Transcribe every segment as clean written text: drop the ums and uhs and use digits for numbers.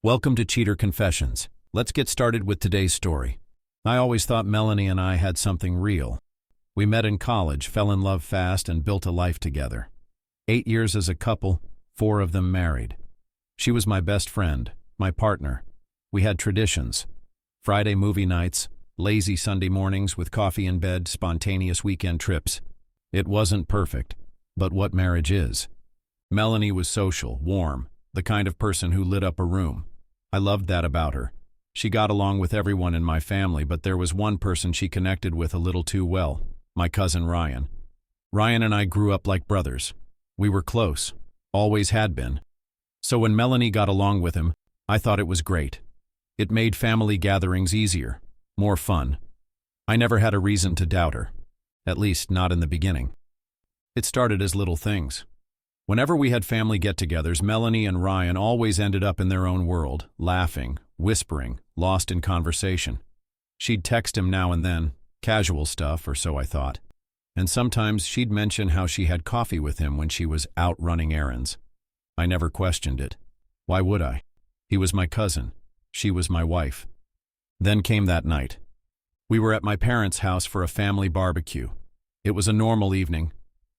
Welcome to Cheater Confessions. Let's get started with today's story. I always thought Melanie and I had something real. We met in college, fell in love fast, and built a life together. 8 years as a couple, 4 of them married. She was my best friend, my partner. We had traditions. Friday movie nights, lazy Sunday mornings with coffee in bed, spontaneous weekend trips. It wasn't perfect, but what marriage is. Melanie was social, warm, the kind of person who lit up a room. I loved that about her. She got along with everyone in my family, but there was one person she connected with a little too well, my cousin Ryan. Ryan and I grew up like brothers. We were close, always had been. So when Melanie got along with him, I thought it was great. It made family gatherings easier, more fun. I never had a reason to doubt her, at least not in the beginning. It started as little things. Whenever we had family get-togethers, Melanie and Ryan always ended up in their own world, laughing, whispering, lost in conversation. She'd text him now and then, casual stuff, or so I thought. And sometimes she'd mention how she had coffee with him when she was out running errands. I never questioned it. Why would I? He was my cousin. She was my wife. Then came that night. We were at my parents' house for a family barbecue. It was a normal evening.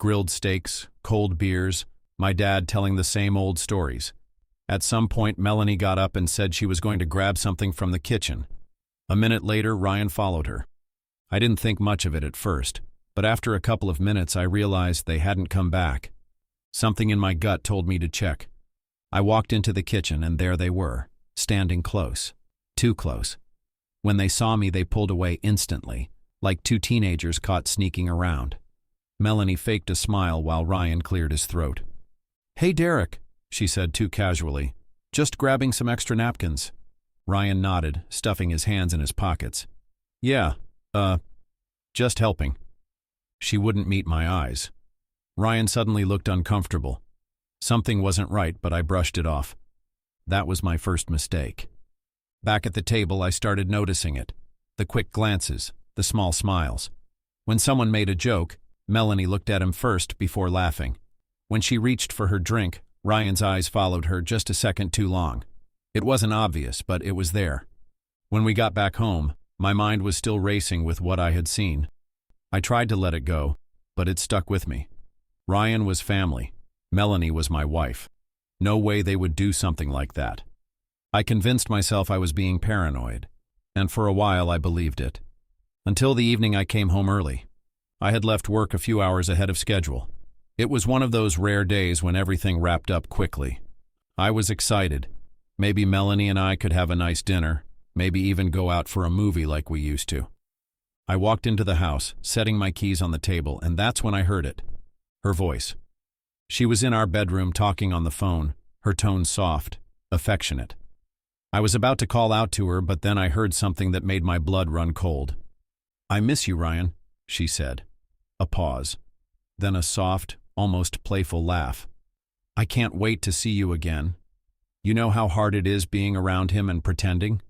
Grilled steaks, cold beers, my dad telling the same old stories. At some point, Melanie got up and said she was going to grab something from the kitchen. A minute later, Ryan followed her. I didn't think much of it at first, but after a couple of minutes, I realized they hadn't come back. Something in my gut told me to check. I walked into the kitchen, and there they were, standing close. Too close. When they saw me, they pulled away instantly, like 2 teenagers caught sneaking around. Melanie faked a smile while Ryan cleared his throat. "Hey, Derek," she said too casually. "Just grabbing some extra napkins." Ryan nodded, stuffing his hands in his pockets. "Yeah, just helping." She wouldn't meet my eyes. Ryan suddenly looked uncomfortable. Something wasn't right, but I brushed it off. That was my first mistake. Back at the table, I started noticing it. The quick glances, the small smiles. When someone made a joke, Melanie looked at him first before laughing. When she reached for her drink, Ryan's eyes followed her just a second too long. It wasn't obvious, but it was there. When we got back home, my mind was still racing with what I had seen. I tried to let it go, but it stuck with me. Ryan was family. Melanie was my wife. No way they would do something like that. I convinced myself I was being paranoid, and for a while I believed it. Until the evening I came home early. I had left work a few hours ahead of schedule. It was one of those rare days when everything wrapped up quickly. I was excited. Maybe Melanie and I could have a nice dinner, maybe even go out for a movie like we used to. I walked into the house, setting my keys on the table, and that's when I heard it. Her voice. She was in our bedroom talking on the phone, her tone soft, affectionate. I was about to call out to her, but then I heard something that made my blood run cold. "I miss you, Ryan," she said. A pause. Then a soft, almost playful laugh. "I can't wait to see you again. You know how hard it is being around him and pretending?"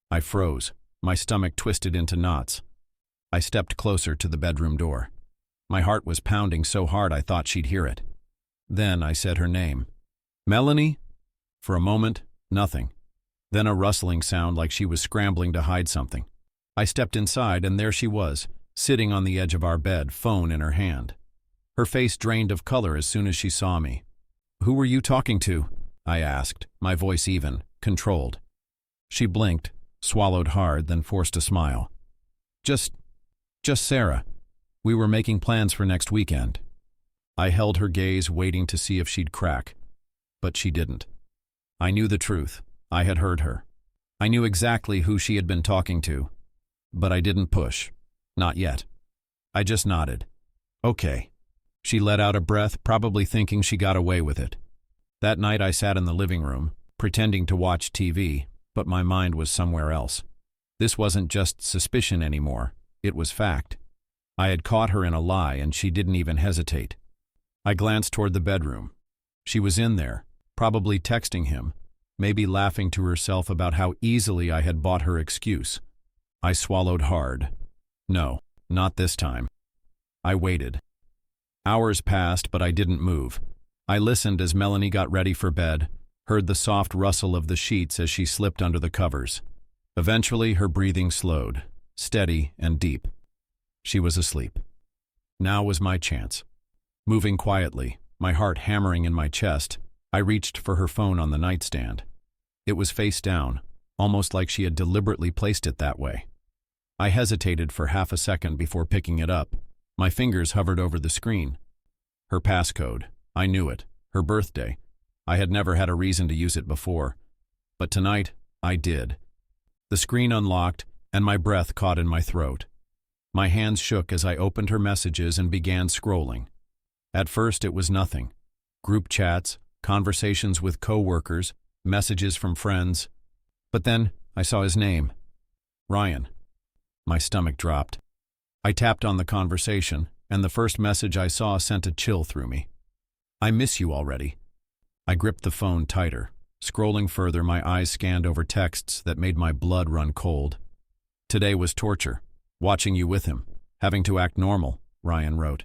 I froze, my stomach twisted into knots. I stepped closer to the bedroom door. My heart was pounding so hard I thought she'd hear it. Then I said her name. "Melanie?" For a moment, nothing. Then a rustling sound like she was scrambling to hide something. I stepped inside, and there she was, sitting on the edge of our bed, phone in her hand. Her face drained of color as soon as she saw me. "Who were you talking to?" I asked, my voice even, controlled. She blinked, swallowed hard, then forced a smile. Just Sarah. We were making plans for next weekend." I held her gaze, waiting to see if she'd crack. But she didn't. I knew the truth. I had heard her. I knew exactly who she had been talking to. But I didn't push. Not yet. I just nodded. "Okay." She let out a breath, probably thinking she got away with it. That night I sat in the living room, pretending to watch TV, but my mind was somewhere else. This wasn't just suspicion anymore. It was fact. I had caught her in a lie, and she didn't even hesitate. I glanced toward the bedroom. She was in there, probably texting him, maybe laughing to herself about how easily I had bought her excuse. I swallowed hard. No, not this time. I waited. Hours passed, but I didn't move. I listened as Melanie got ready for bed, heard the soft rustle of the sheets as she slipped under the covers. Eventually, her breathing slowed, steady and deep. She was asleep. Now was my chance. Moving quietly, my heart hammering in my chest, I reached for her phone on the nightstand. It was face down, almost like she had deliberately placed it that way. I hesitated for half a second before picking it up. My fingers hovered over the screen. Her passcode. I knew it. Her birthday. I had never had a reason to use it before. But tonight, I did. The screen unlocked, and my breath caught in my throat. My hands shook as I opened her messages and began scrolling. At first, it was nothing. Group chats, conversations with coworkers, messages from friends. But then, I saw his name. Ryan. My stomach dropped. I tapped on the conversation, and the first message I saw sent a chill through me. I miss you already. I gripped the phone tighter. Scrolling further, my eyes scanned over texts that made my blood run cold. Today was torture. Watching you with him. Having to act normal, Ryan wrote.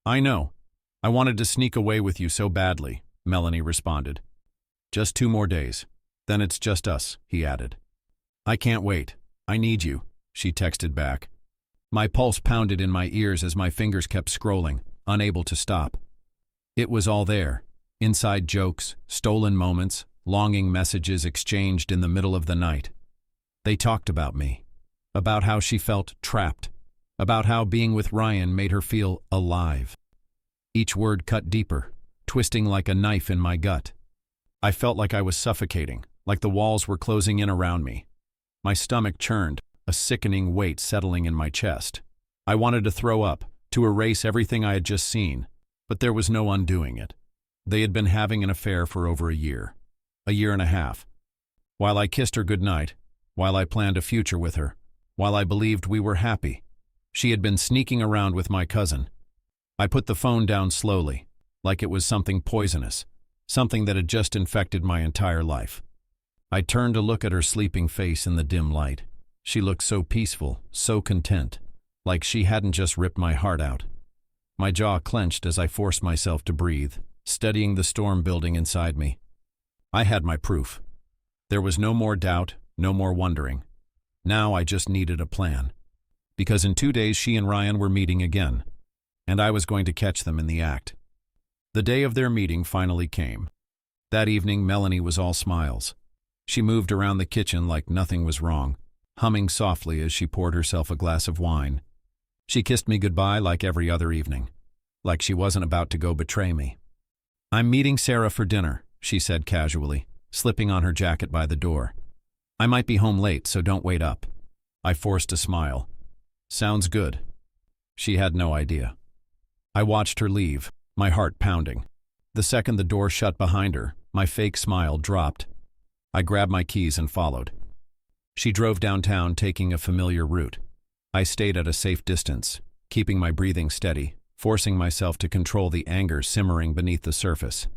I know. I wanted to sneak away with you so badly, Melanie responded. Just 2 more days. Then it's just us, he added. I can't wait. I need you, she texted back. My pulse pounded in my ears as my fingers kept scrolling, unable to stop. It was all there. Inside jokes, stolen moments, longing messages exchanged in the middle of the night. They talked about me. About how she felt trapped. About how being with Ryan made her feel alive. Each word cut deeper, twisting like a knife in my gut. I felt like I was suffocating, like the walls were closing in around me. My stomach churned, a sickening weight settling in my chest. I wanted to throw up, to erase everything I had just seen, but there was no undoing it. They had been having an affair for over a year and a half. While I kissed her goodnight, while I planned a future with her, while I believed we were happy, she had been sneaking around with my cousin. I put the phone down slowly, like it was something poisonous, something that had just infected my entire life. I turned to look at her sleeping face in the dim light. She looked so peaceful, so content, like she hadn't just ripped my heart out. My jaw clenched as I forced myself to breathe, studying the storm building inside me. I had my proof. There was no more doubt, no more wondering. Now I just needed a plan. Because in 2 days she and Ryan were meeting again, and I was going to catch them in the act. The day of their meeting finally came. That evening, Melanie was all smiles. She moved around the kitchen like nothing was wrong, humming softly as she poured herself a glass of wine. She kissed me goodbye like every other evening, like she wasn't about to go betray me. I'm meeting Sarah for dinner, she said casually, slipping on her jacket by the door. I might be home late, so don't wait up. I forced a smile. Sounds good. She had no idea. I watched her leave, my heart pounding. The second the door shut behind her, my fake smile dropped. I grabbed my keys and followed. She drove downtown, taking a familiar route. I stayed at a safe distance, keeping my breathing steady, forcing myself to control the anger simmering beneath the surface.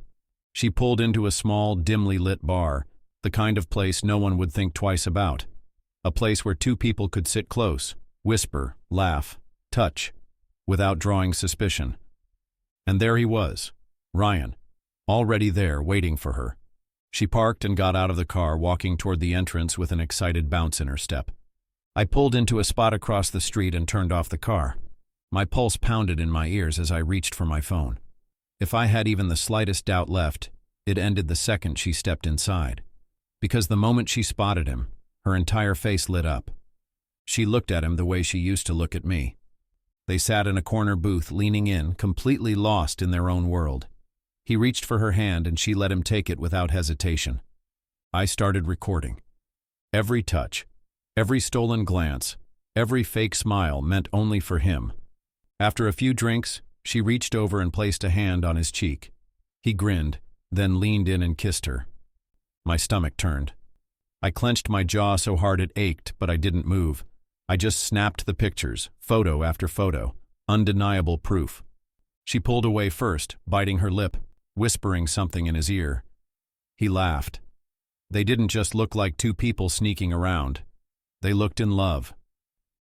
She pulled into a small, dimly lit bar, the kind of place no one would think twice about. A place where 2 people could sit close, whisper, laugh, touch, without drawing suspicion. And there he was, Ryan, already there, waiting for her. She parked and got out of the car, walking toward the entrance with an excited bounce in her step. I pulled into a spot across the street and turned off the car. My pulse pounded in my ears as I reached for my phone. If I had even the slightest doubt left, it ended the second she stepped inside. Because the moment she spotted him, her entire face lit up. She looked at him the way she used to look at me. They sat in a corner booth, leaning in, completely lost in their own world. He reached for her hand and she let him take it without hesitation. I started recording. Every touch, every stolen glance, every fake smile meant only for him. After a few drinks, she reached over and placed a hand on his cheek. He grinned, then leaned in and kissed her. My stomach turned. I clenched my jaw so hard it ached, but I didn't move. I just snapped the pictures, photo after photo, undeniable proof. She pulled away first, biting her lip, whispering something in his ear. He laughed. They didn't just look like 2 people sneaking around. They looked in love.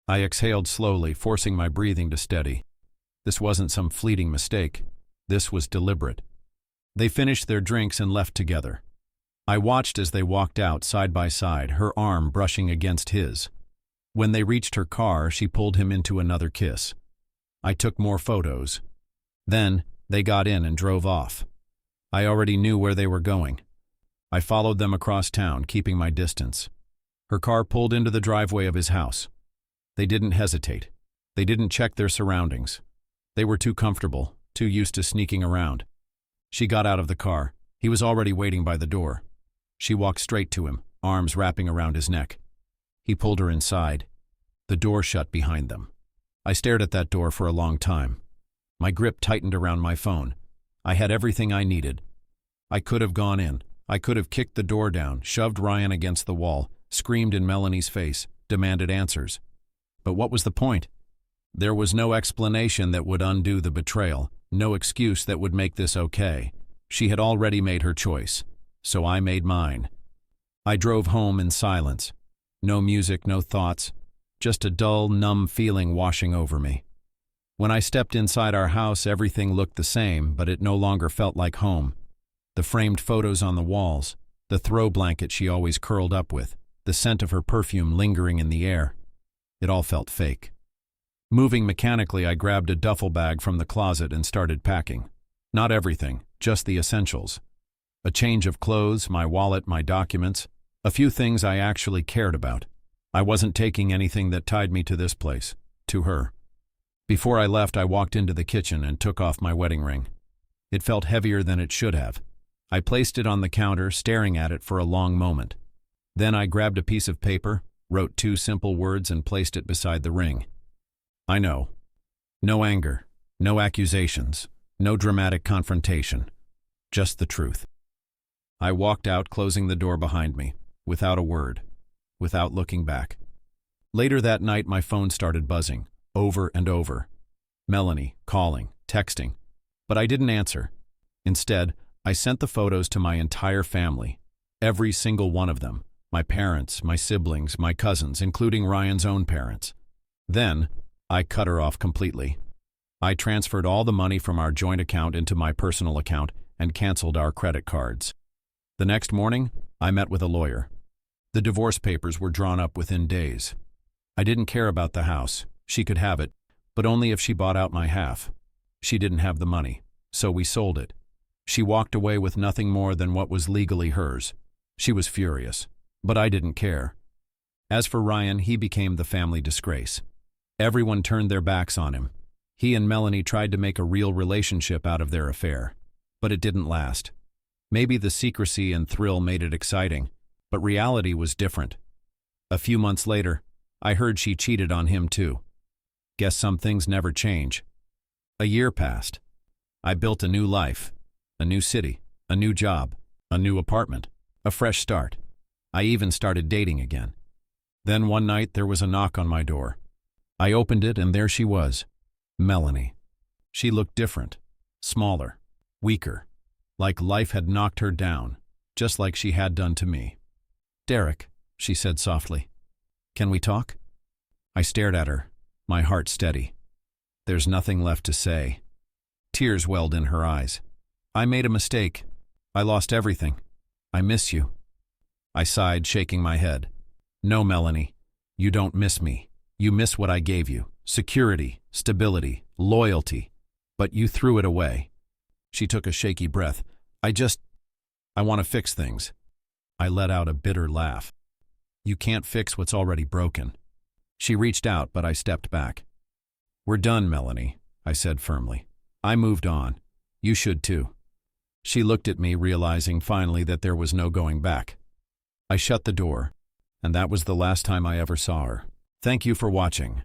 I exhaled slowly, forcing my breathing to steady. This wasn't some fleeting mistake. This was deliberate. They finished their drinks and left together. I watched as they walked out side by side, her arm brushing against his. When they reached her car, she pulled him into another kiss. I took more photos. Then, they got in and drove off. I already knew where they were going. I followed them across town, keeping my distance. Her car pulled into the driveway of his house. They didn't hesitate. They didn't check their surroundings. They were too comfortable, too used to sneaking around. She got out of the car. He was already waiting by the door. She walked straight to him, arms wrapping around his neck. He pulled her inside. The door shut behind them. I stared at that door for a long time. My grip tightened around my phone. I had everything I needed. I could have gone in. I could have kicked the door down, shoved Ryan against the wall, screamed in Melanie's face, demanded answers. But what was the point? There was no explanation that would undo the betrayal, no excuse that would make this okay. She had already made her choice, so I made mine. I drove home in silence. No music, no thoughts, just a dull, numb feeling washing over me. When I stepped inside our house, everything looked the same, but it no longer felt like home. The framed photos on the walls, the throw blanket she always curled up with, the scent of her perfume lingering in the air. It all felt fake. Moving mechanically, I grabbed a duffel bag from the closet and started packing. Not everything, just the essentials. A change of clothes, my wallet, my documents, a few things I actually cared about. I wasn't taking anything that tied me to this place, to her. Before I left, I walked into the kitchen and took off my wedding ring. It felt heavier than it should have. I placed it on the counter, staring at it for a long moment. Then I grabbed a piece of paper, wrote 2 simple words and placed it beside the ring. I know. No anger, no accusations, no dramatic confrontation. Just the truth. I walked out, closing the door behind me, without a word, without looking back. Later that night, my phone started buzzing, over and over. Melanie, calling, texting. But I didn't answer. Instead, I sent the photos to my entire family, every single one of them, my parents, my siblings, my cousins, including Ryan's own parents. Then, I cut her off completely. I transferred all the money from our joint account into my personal account and canceled our credit cards. The next morning, I met with a lawyer. The divorce papers were drawn up within days. I didn't care about the house. She could have it, but only if she bought out my half. She didn't have the money, so we sold it. She walked away with nothing more than what was legally hers. She was furious, but I didn't care. As for Ryan, he became the family disgrace. Everyone turned their backs on him. He and Melanie tried to make a real relationship out of their affair, but it didn't last. Maybe the secrecy and thrill made it exciting, but reality was different. A few months later, I heard she cheated on him too. Guess some things never change. A year passed. I built a new life, a new city, a new job, a new apartment, a fresh start. I even started dating again. Then one night there was a knock on my door. I opened it and there she was, Melanie. She looked different, smaller, weaker, like life had knocked her down, just like she had done to me. "Derek," she said softly, "can we talk?" I stared at her, my heart steady. There's nothing left to say. Tears welled in her eyes. "I made a mistake. I lost everything. I miss you." I sighed, shaking my head. "No, Melanie, you don't miss me. You miss what I gave you. Security, stability, loyalty. But you threw it away." She took a shaky breath. I want to fix things." I let out a bitter laugh. "You can't fix what's already broken." She reached out, but I stepped back. "We're done, Melanie," I said firmly. "I moved on. You should too." She looked at me, realizing finally that there was no going back. I shut the door, and that was the last time I ever saw her. Thank you for watching.